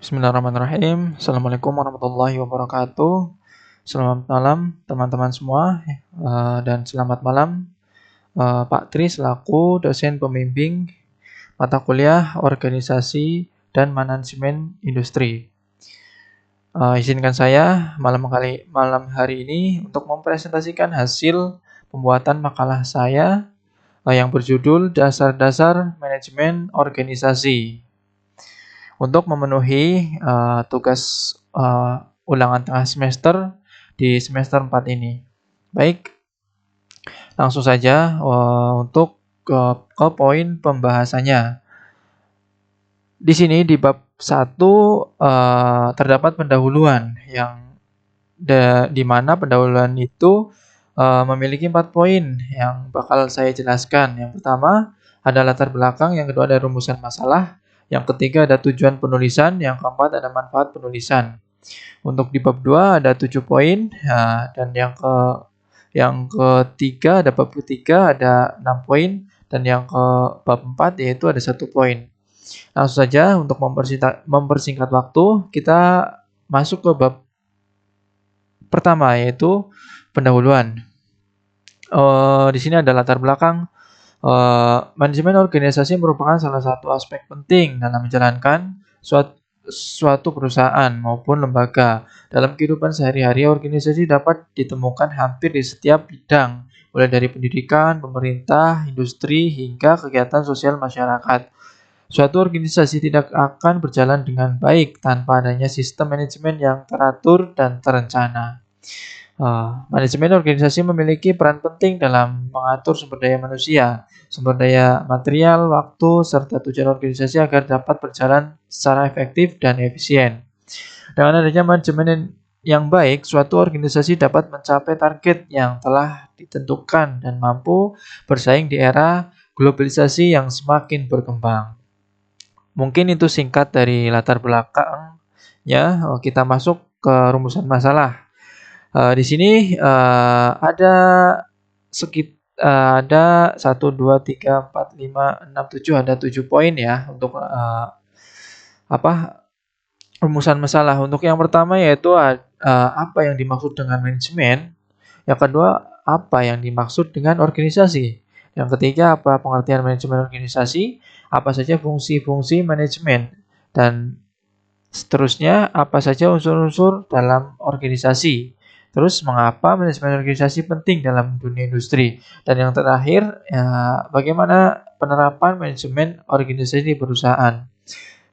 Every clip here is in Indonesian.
Bismillahirrahmanirrahim. Assalamualaikum warahmatullahi wabarakatuh. Selamat malam teman-teman semua, dan selamat malam Pak Tri selaku dosen pembimbing mata kuliah Organisasi dan Manajemen Industri. Izinkan saya malam hari ini untuk mempresentasikan hasil pembuatan makalah saya yang berjudul Dasar-dasar Manajemen Organisasi. Untuk memenuhi tugas ulangan tengah semester di semester 4 ini. Baik, langsung saja untuk ke poin pembahasannya. Di sini di bab 1 terdapat pendahuluan yang di mana pendahuluan itu memiliki 4 poin yang bakal saya jelaskan. Yang pertama ada latar belakang, yang kedua ada rumusan masalah, yang ketiga ada tujuan penulisan, yang keempat ada manfaat penulisan. Untuk di bab 2 ada 7 poin, dan yang ketiga ada bab ketiga ada 6 poin, dan yang ke bab 4 yaitu ada 1 poin. Langsung saja untuk mempersingkat waktu, kita masuk ke bab pertama yaitu pendahuluan. Di sini ada latar belakang. Manajemen organisasi merupakan salah satu aspek penting dalam menjalankan suatu perusahaan maupun lembaga. Dalam kehidupan sehari-hari, organisasi dapat ditemukan hampir di setiap bidang, mulai dari pendidikan, pemerintah, industri, hingga kegiatan sosial masyarakat. Suatu organisasi tidak akan berjalan dengan baik tanpa adanya sistem manajemen yang teratur dan terencana. Manajemen organisasi memiliki peran penting dalam mengatur sumber daya manusia, sumber daya material, waktu, serta tujuan organisasi agar dapat berjalan secara efektif dan efisien. Dengan adanya manajemen yang baik, suatu organisasi dapat mencapai target yang telah ditentukan dan mampu bersaing di era globalisasi yang semakin berkembang. Mungkin itu singkat dari latar belakangnya. Kita masuk ke rumusan masalah. Di sini ada ada 1, 2, 3, 4, 5, 6, 7, ada 7 poin ya untuk rumusan masalah. Untuk yang pertama yaitu apa yang dimaksud dengan manajemen. Yang kedua, apa yang dimaksud dengan organisasi. Yang ketiga, apa pengertian manajemen organisasi, apa saja fungsi-fungsi manajemen, dan seterusnya, apa saja unsur-unsur dalam organisasi. Terus, mengapa manajemen organisasi penting dalam dunia industri. Dan yang terakhir, bagaimana penerapan manajemen organisasi di perusahaan.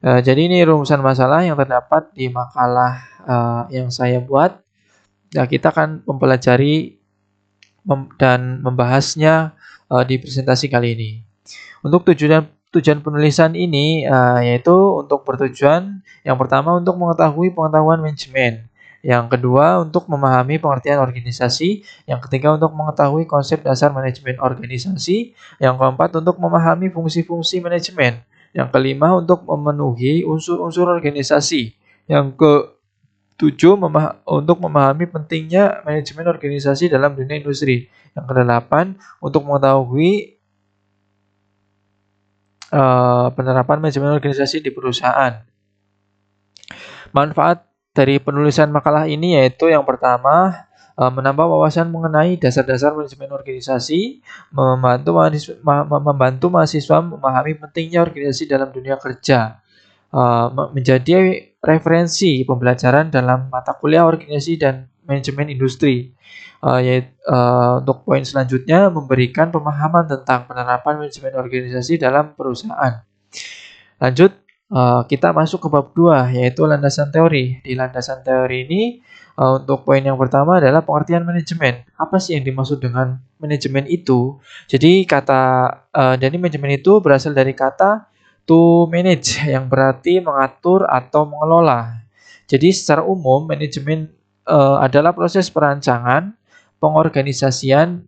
Jadi ini rumusan masalah yang terdapat di makalah yang saya buat. Kita akan mempelajari dan membahasnya di presentasi kali ini. Untuk tujuan penulisan ini yaitu untuk bertujuan yang pertama untuk mengetahui pengetahuan manajemen, yang kedua untuk memahami pengertian organisasi, yang ketiga untuk mengetahui konsep dasar manajemen organisasi, yang keempat untuk memahami fungsi-fungsi manajemen, yang kelima untuk memenuhi unsur-unsur organisasi, yang ketujuh untuk memahami pentingnya manajemen organisasi dalam dunia industri, yang kedelapan untuk mengetahui penerapan manajemen organisasi di perusahaan. Manfaat dari penulisan makalah ini yaitu yang pertama, menambah wawasan mengenai dasar-dasar manajemen organisasi, membantu mahasiswa memahami pentingnya organisasi dalam dunia kerja, menjadi referensi pembelajaran dalam mata kuliah organisasi dan manajemen industri. Untuk poin selanjutnya, memberikan pemahaman tentang penerapan manajemen organisasi dalam perusahaan. Lanjut, kita masuk ke bab 2, yaitu landasan teori. Di landasan teori ini, untuk poin yang pertama adalah pengertian manajemen. Apa sih yang dimaksud dengan manajemen itu? Jadi jadi manajemen itu berasal dari kata to manage, yang berarti mengatur atau mengelola. Jadi secara umum, manajemen adalah proses perancangan, pengorganisasian,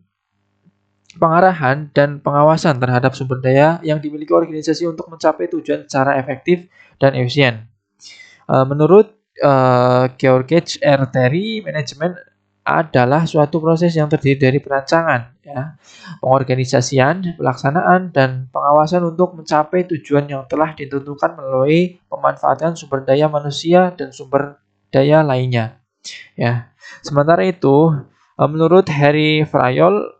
pengarahan, dan pengawasan terhadap sumber daya yang dimiliki organisasi untuk mencapai tujuan secara efektif dan efisien. Menurut George R. Terry, manajemen adalah suatu proses yang terdiri dari perancangan, ya, pengorganisasian, pelaksanaan, dan pengawasan untuk mencapai tujuan yang telah ditentukan melalui pemanfaatan sumber daya manusia dan sumber daya lainnya. Ya, sementara itu, menurut Harry Fayol,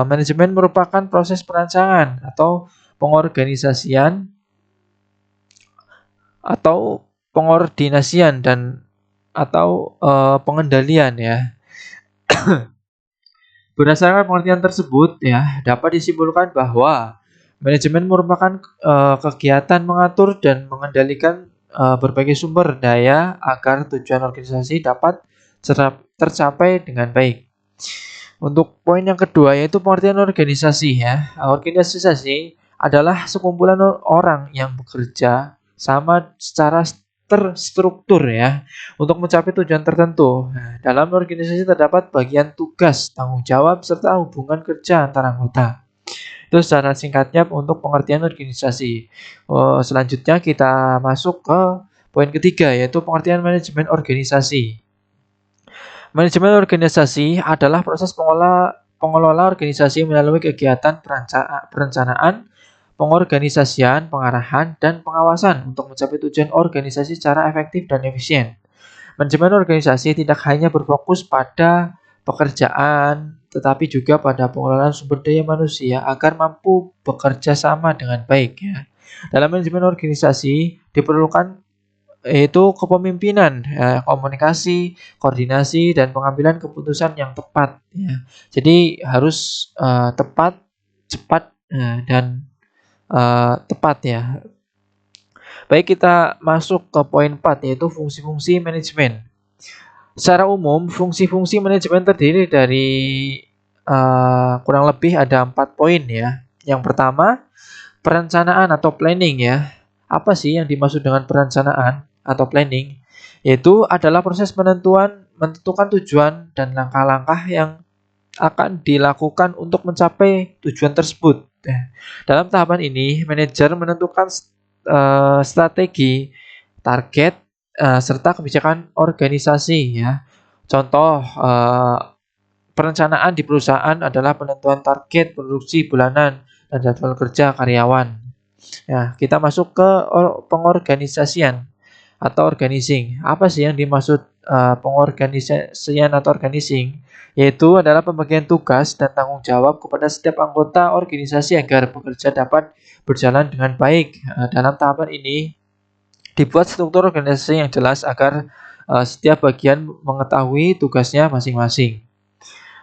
manajemen merupakan proses perancangan atau pengorganisasian atau pengordinasian dan atau pengendalian, ya. Berdasarkan pengertian tersebut, ya, dapat disimpulkan bahwa manajemen merupakan kegiatan mengatur dan mengendalikan berbagai sumber daya agar tujuan organisasi dapat tercapai dengan baik. Untuk poin yang kedua yaitu pengertian organisasi, ya. Organisasi adalah sekumpulan orang yang bekerja sama secara terstruktur, ya, untuk mencapai tujuan tertentu. Nah, dalam organisasi terdapat bagian tugas, tanggung jawab, serta hubungan kerja antara anggota. Itu secara singkatnya untuk pengertian organisasi. Selanjutnya kita masuk ke poin ketiga yaitu pengertian manajemen organisasi. Manajemen organisasi adalah proses pengelola organisasi melalui kegiatan perencanaan, pengorganisasian, pengarahan, dan pengawasan untuk mencapai tujuan organisasi secara efektif dan efisien. Manajemen organisasi tidak hanya berfokus pada pekerjaan, tetapi juga pada pengelolaan sumber daya manusia agar mampu bekerja sama dengan baik, ya. Dalam manajemen organisasi diperlukan yaitu kepemimpinan, ya, komunikasi, koordinasi, dan pengambilan keputusan yang tepat, ya. Jadi harus tepat, cepat, dan tepat, ya. Baik, kita masuk ke poin 4 yaitu fungsi-fungsi manajemen. Secara umum, fungsi-fungsi manajemen terdiri dari kurang lebih ada 4 poin, ya. Yang pertama, perencanaan atau planning, ya. Apa sih yang dimaksud dengan perencanaan atau planning? Yaitu adalah proses menentukan tujuan dan langkah-langkah yang akan dilakukan untuk mencapai tujuan tersebut. Dalam tahapan ini, manajer menentukan strategi, target, serta kebijakan organisasi, ya. Contoh perencanaan di perusahaan adalah penentuan target produksi bulanan dan jadwal kerja karyawan. Ya, kita masuk ke pengorganisasian atau organizing. Apa sih yang dimaksud pengorganisasian atau organizing? Yaitu adalah pembagian tugas dan tanggung jawab kepada setiap anggota organisasi agar bekerja dapat berjalan dengan baik. Dalam tahapan ini dibuat struktur organisasi yang jelas agar setiap bagian mengetahui tugasnya masing-masing.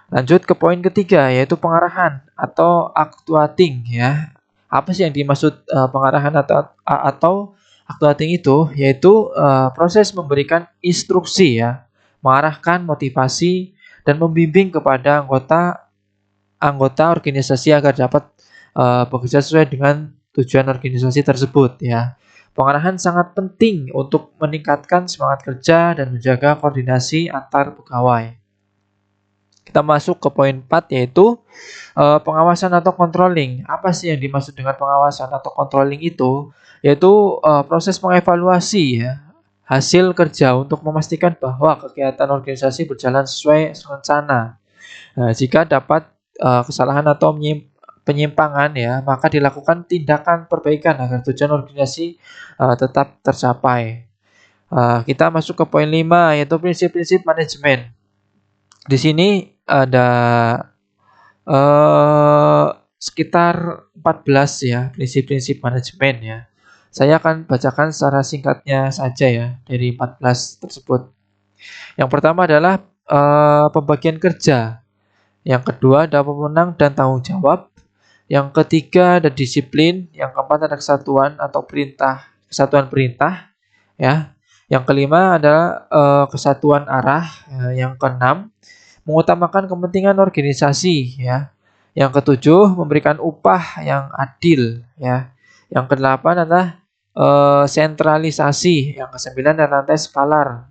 Lanjut ke poin ketiga yaitu pengarahan atau actuating, ya. Apa sih yang dimaksud pengarahan atau actuating itu? Yaitu proses memberikan instruksi, ya, mengarahkan motivasi dan membimbing kepada anggota organisasi agar dapat bekerja sesuai dengan tujuan organisasi tersebut, ya. Pengarahan sangat penting untuk meningkatkan semangat kerja dan menjaga koordinasi antar pegawai. Kita masuk ke poin 4 yaitu pengawasan atau controlling. Apa sih yang dimaksud dengan pengawasan atau controlling itu? Yaitu proses mengevaluasi, ya, hasil kerja untuk memastikan bahwa kegiatan organisasi berjalan sesuai rencana. Nah, jika dapat kesalahan atau penyimpangan, ya, maka dilakukan tindakan perbaikan agar tujuan organisasi tetap tercapai. Kita masuk ke poin 5 yaitu prinsip-prinsip manajemen. Di sini ada sekitar 14, ya, prinsip-prinsip manajemen, ya. Saya akan bacakan secara singkatnya saja, ya, dari 14 tersebut. Yang pertama adalah pembagian kerja. Yang kedua ada pemenang dan tanggung jawab. Yang ketiga ada disiplin. Yang keempat ada kesatuan perintah, ya. Yang kelima adalah kesatuan arah. Yang keenam mengutamakan kepentingan organisasi, ya. Yang ketujuh memberikan upah yang adil, ya. Yang kedelapan adalah sentralisasi. Yang kesembilan adalah rantai skalar.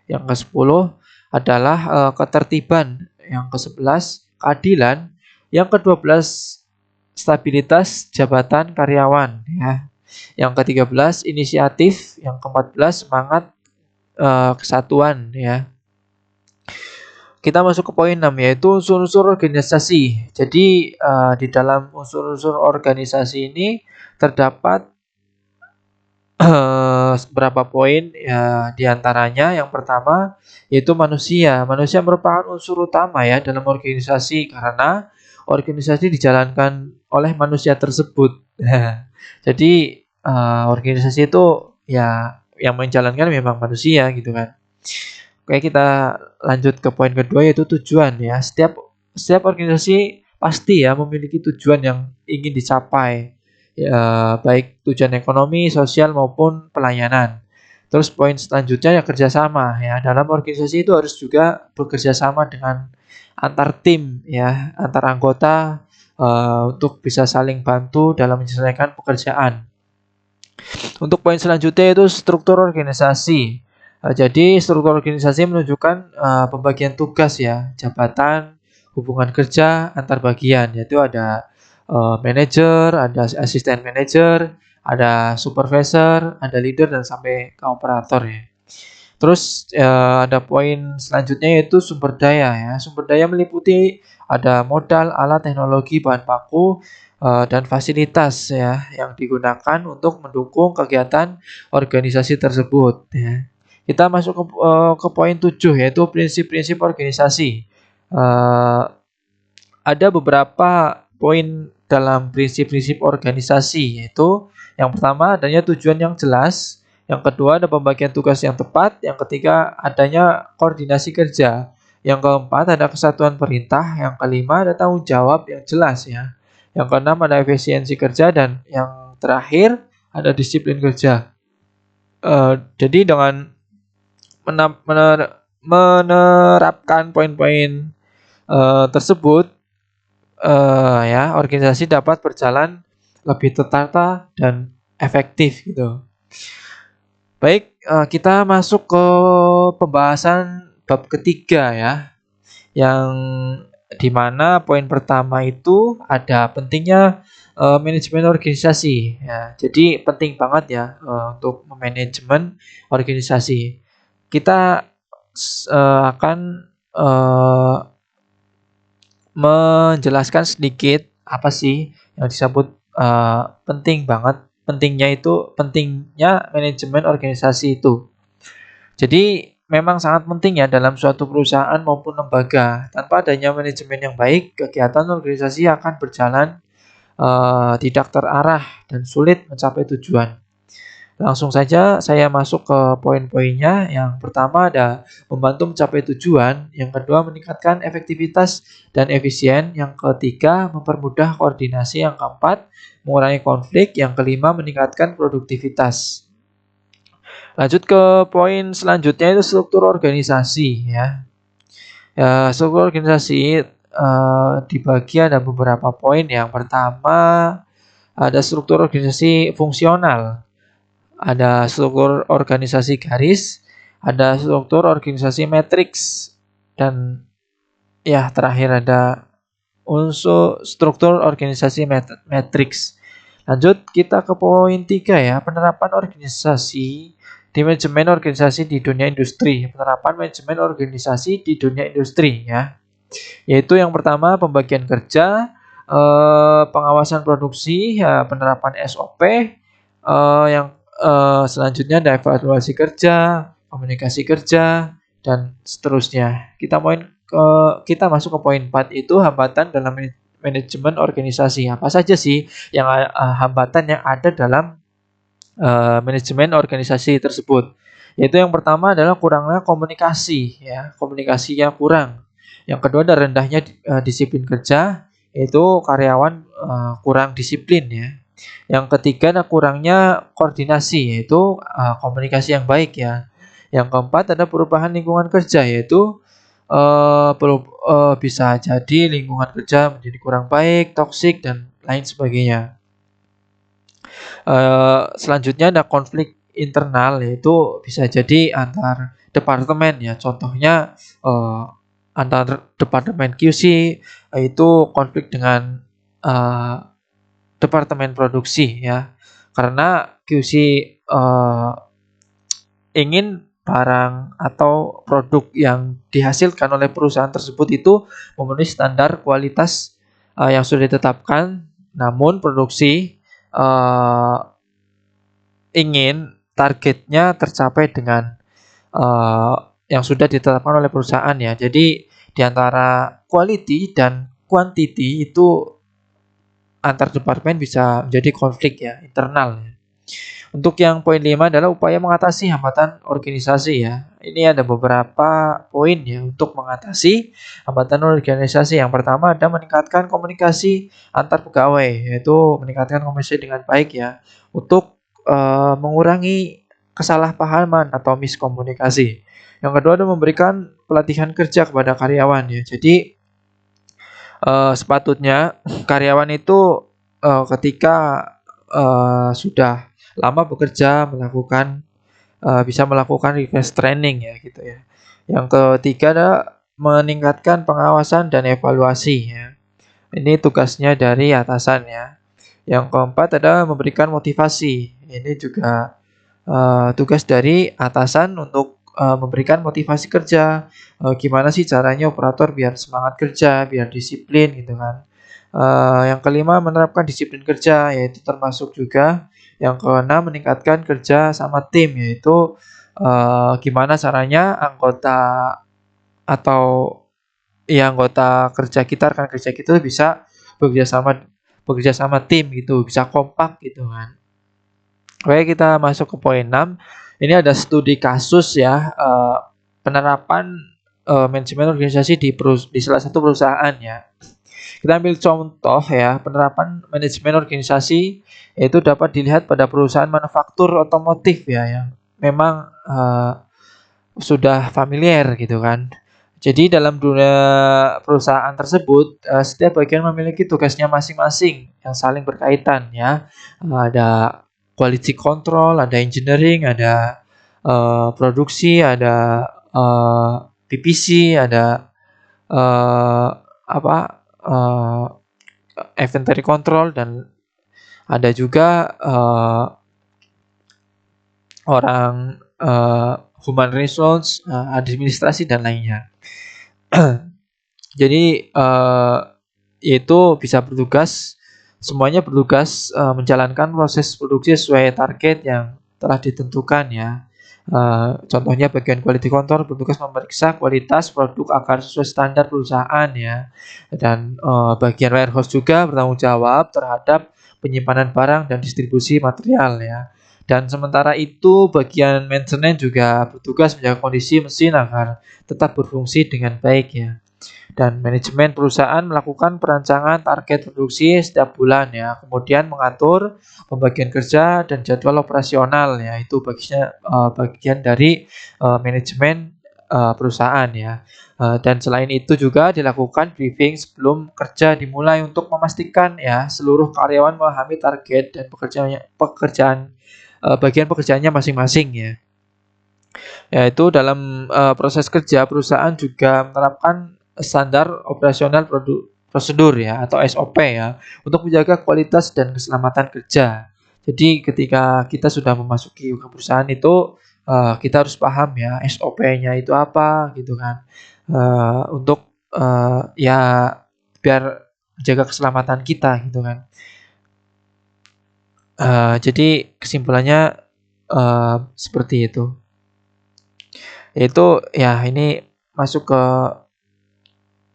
Yang kesepuluh adalah ketertiban. Yang kesebelas keadilan. Yang kedua belas stabilitas jabatan karyawan, ya. Yang ke-13 inisiatif. Yang ke-14 semangat kesatuan, ya. Kita masuk ke poin 6 yaitu unsur-unsur organisasi. Jadi di dalam unsur-unsur organisasi ini terdapat beberapa poin ya, di antaranya yang pertama yaitu manusia. Manusia merupakan unsur utama ya dalam organisasi karena organisasi dijalankan oleh manusia tersebut. Jadi organisasi itu ya yang menjalankan memang manusia gitu kan. Oke, kita lanjut ke poin kedua yaitu tujuan ya. Setiap organisasi pasti ya memiliki tujuan yang ingin dicapai. Ya, baik tujuan ekonomi, sosial maupun pelayanan. Terus poin selanjutnya ya kerjasama ya. Dalam organisasi itu harus juga bekerja sama dengan antar tim ya, antar anggota untuk bisa saling bantu dalam menyelesaikan pekerjaan. Untuk poin selanjutnya itu struktur organisasi. Jadi struktur organisasi menunjukkan pembagian tugas ya, jabatan, hubungan kerja antar bagian. Yaitu ada manajer, ada asisten manajer, ada supervisor, ada leader dan sampai ke operator ya. Terus ada poin selanjutnya yaitu sumber daya ya. Sumber daya meliputi ada modal, alat, teknologi, bahan baku, dan fasilitas ya yang digunakan untuk mendukung kegiatan organisasi tersebut ya. Kita masuk ke poin 7 yaitu prinsip-prinsip organisasi. Eh, ada beberapa poin dalam prinsip-prinsip organisasi yaitu yang pertama adanya tujuan yang jelas, yang kedua ada pembagian tugas yang tepat, yang ketiga adanya koordinasi kerja, yang keempat ada kesatuan perintah, yang kelima ada tanggung jawab yang jelas ya. Yang keenam ada efisiensi kerja dan yang terakhir ada disiplin kerja. Jadi dengan menerapkan poin-poin tersebut ya organisasi dapat berjalan lebih tertata dan efektif gitu. Baik, kita masuk ke pembahasan bab ketiga ya, yang dimana poin pertama itu ada pentingnya manajemen organisasi. Ya, jadi penting banget ya untuk manajemen organisasi. Kita akan menjelaskan sedikit apa sih yang disebut penting banget. Pentingnya manajemen organisasi itu. Jadi memang sangat penting ya dalam suatu perusahaan maupun lembaga. Tanpa adanya manajemen yang baik, kegiatan organisasi akan berjalan tidak terarah dan sulit mencapai tujuan. Langsung saja saya masuk ke poin-poinnya. Yang pertama ada membantu mencapai tujuan, yang kedua meningkatkan efektivitas dan efisien, yang ketiga mempermudah koordinasi, yang keempat mengurangi konflik, yang kelima meningkatkan produktivitas. Lanjut ke poin selanjutnya itu struktur organisasi ya. Struktur organisasi dibagi ada beberapa poin. Yang pertama ada struktur organisasi fungsional. Ada struktur organisasi garis, ada struktur organisasi matriks, dan ya terakhir ada unsur struktur organisasi matriks. Lanjut kita ke poin 3 ya, penerapan organisasi di manajemen organisasi di dunia industri. Penerapan manajemen organisasi di dunia industri ya. Yaitu yang pertama pembagian kerja, pengawasan produksi, ya, penerapan SOP, yang selanjutnya ada evaluasi kerja, komunikasi kerja, dan seterusnya. Kita masuk ke poin 4 itu hambatan dalam manajemen organisasi. Apa saja sih yang hambatan yang ada dalam manajemen organisasi tersebut? Yaitu yang pertama adalah kurangnya komunikasi, ya, komunikasinya kurang. Yang kedua ada rendahnya disiplin kerja, yaitu karyawan kurang disiplin ya. Yang ketiga ada kurangnya koordinasi, yaitu komunikasi yang baik ya. Yang keempat ada perubahan lingkungan kerja, yaitu bisa jadi lingkungan kerja menjadi kurang baik, toksik dan lain sebagainya. Selanjutnya ada konflik internal, yaitu bisa jadi antar departemen ya. Contohnya antar departemen QC itu konflik dengan departemen produksi ya. Karena QC ingin barang atau produk yang dihasilkan oleh perusahaan tersebut itu memenuhi standar kualitas yang sudah ditetapkan, namun produksi ingin targetnya tercapai dengan uh, yang sudah ditetapkan oleh perusahaan ya. Jadi di antara quality dan quantity itu antar departemen bisa menjadi konflik ya, internal ya. Untuk yang poin 5 adalah upaya mengatasi hambatan organisasi ya. Ini ada beberapa poin ya untuk mengatasi hambatan organisasi. Yang pertama ada meningkatkan komunikasi antar pegawai, yaitu meningkatkan komunikasi dengan baik ya untuk mengurangi kesalahpahaman atau miskomunikasi. Yang kedua ada memberikan pelatihan kerja kepada karyawan ya. Jadi sepatutnya karyawan itu ketika sudah lama bekerja bisa melakukan refresh training ya gitu ya. Yang ketiga adalah meningkatkan pengawasan dan evaluasi ya. Ini tugasnya dari atasan ya. Yang keempat adalah memberikan motivasi. Ini juga tugas dari atasan untuk memberikan motivasi kerja. Gimana sih caranya operator biar semangat kerja, biar disiplin gitu kan. Yang kelima menerapkan disiplin kerja, yaitu termasuk juga yang keenam meningkatkan kerja sama tim, yaitu gimana caranya anggota atau anggota kerja kita, rekan kerja kita bisa bekerja sama tim gitu, bisa kompak gitu kan. Oke, kita masuk ke poin 6. Ini ada studi kasus ya, penerapan manajemen organisasi di salah satu perusahaan ya. Kita ambil contoh ya, penerapan manajemen organisasi itu dapat dilihat pada perusahaan manufaktur otomotif ya, yang memang sudah familiar gitu kan. Jadi dalam dunia perusahaan tersebut, setiap bagian memiliki tugasnya masing-masing yang saling berkaitan ya. Ada quality control, ada engineering, ada produksi, ada PPC, ada inventory control, dan ada juga orang human resource, administrasi dan lainnya. Jadi itu bisa semuanya bertugas menjalankan proses produksi sesuai target yang telah ditentukan ya. Contohnya bagian quality control bertugas memeriksa kualitas produk agar sesuai standar perusahaan ya. Dan bagian warehouse juga bertanggung jawab terhadap penyimpanan barang dan distribusi material ya. Dan sementara itu bagian maintenance juga bertugas menjaga kondisi mesin agar tetap berfungsi dengan baik ya. Dan manajemen perusahaan melakukan perancangan target produksi setiap bulan ya, kemudian mengatur pembagian kerja dan jadwal operasional ya, itu bagian dari manajemen perusahaan ya. Dan selain itu juga dilakukan briefing sebelum kerja dimulai untuk memastikan ya seluruh karyawan memahami target dan bagian pekerjaannya masing-masing ya. Yaitu dalam proses kerja perusahaan juga menerapkan standar operasional prosedur ya atau SOP ya untuk menjaga kualitas dan keselamatan kerja. Jadi ketika kita sudah memasuki perusahaan itu kita harus paham ya SOP-nya itu apa gitu kan. Untuk ya biar menjaga keselamatan kita gitu kan. Jadi kesimpulannya seperti itu. Yaitu ya ini masuk ke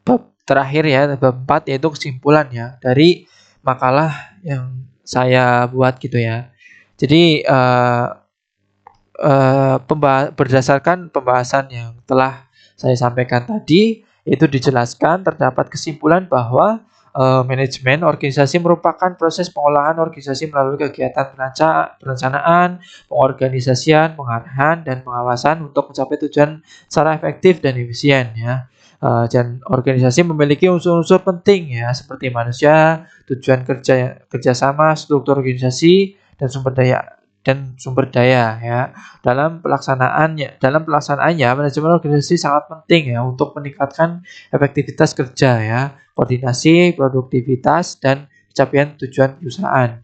bab terakhir ya, bab 4, yaitu kesimpulan ya dari makalah yang saya buat gitu ya. Jadi berdasarkan pembahasan yang telah saya sampaikan tadi, itu dijelaskan terdapat kesimpulan bahwa manajemen organisasi merupakan proses pengolahan organisasi melalui kegiatan perencanaan, pengorganisasian, pengarahan, dan pengawasan untuk mencapai tujuan secara efektif dan efisien ya. Dan organisasi memiliki unsur-unsur penting ya seperti manusia, tujuan kerjasama, struktur organisasi, dan sumber daya ya. Dalam pelaksanaannya manajemen organisasi sangat penting ya untuk meningkatkan efektivitas kerja ya, koordinasi, produktivitas, dan pencapaian tujuan perusahaan.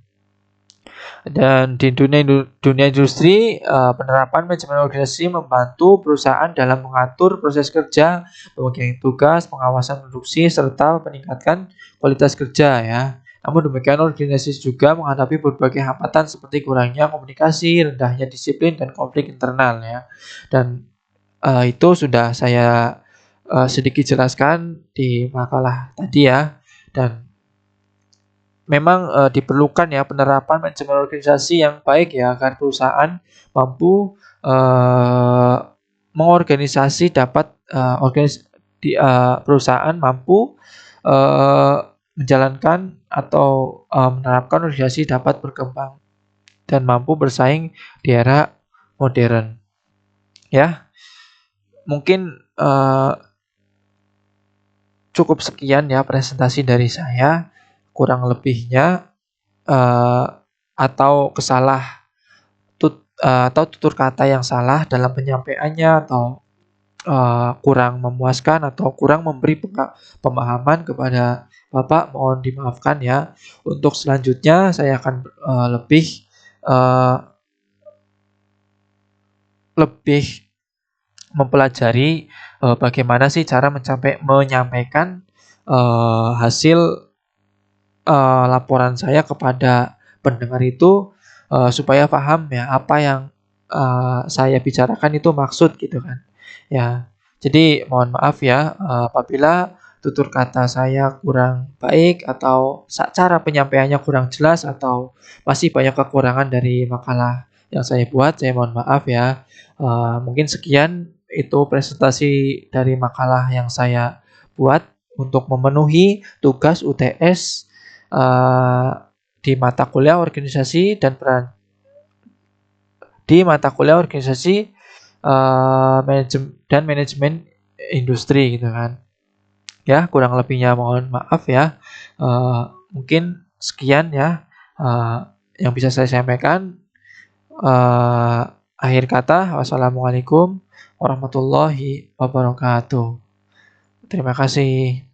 Dan di dunia industri, penerapan manajemen organisasi membantu perusahaan dalam mengatur proses kerja, pembagian tugas, pengawasan produksi, serta meningkatkan kualitas kerja ya. Namun demikian organisasi juga menghadapi berbagai hambatan seperti kurangnya komunikasi, rendahnya disiplin, dan konflik internal ya. Dan itu sudah saya sedikit jelaskan di makalah tadi ya. Dan memang diperlukan ya penerapan manajemen organisasi yang baik ya agar perusahaan mampu mengorganisasi dapat perusahaan mampu eee, menjalankan atau menerapkan organisasi dapat berkembang dan mampu bersaing di era modern ya. Mungkin cukup sekian ya presentasi dari saya, kurang lebihnya eee, atau tutur kata yang salah dalam penyampaiannya atau kurang memuaskan atau kurang memberi pemahaman kepada Bapak, mohon dimaafkan ya. Untuk selanjutnya saya akan eee, lebih mempelajari bagaimana sih cara menyampaikan hasil laporan saya kepada pendengar itu supaya paham ya apa yang saya bicarakan itu maksud gitu kan. Ya, jadi mohon maaf ya apabila tutur kata saya kurang baik atau cara penyampaiannya kurang jelas atau masih banyak kekurangan dari makalah yang saya buat, saya mohon maaf ya. Mungkin sekian itu presentasi dari makalah yang saya buat untuk memenuhi tugas UTS eee, di mata kuliah organisasi dan peran di mata kuliah organisasi, manajemen industri gitu kan. Ya kurang lebihnya mohon maaf ya, mungkin sekian ya, eee, yang bisa saya sampaikan, eee, akhir kata wassalamualaikum warahmatullahi wabarakatuh. Terima kasih.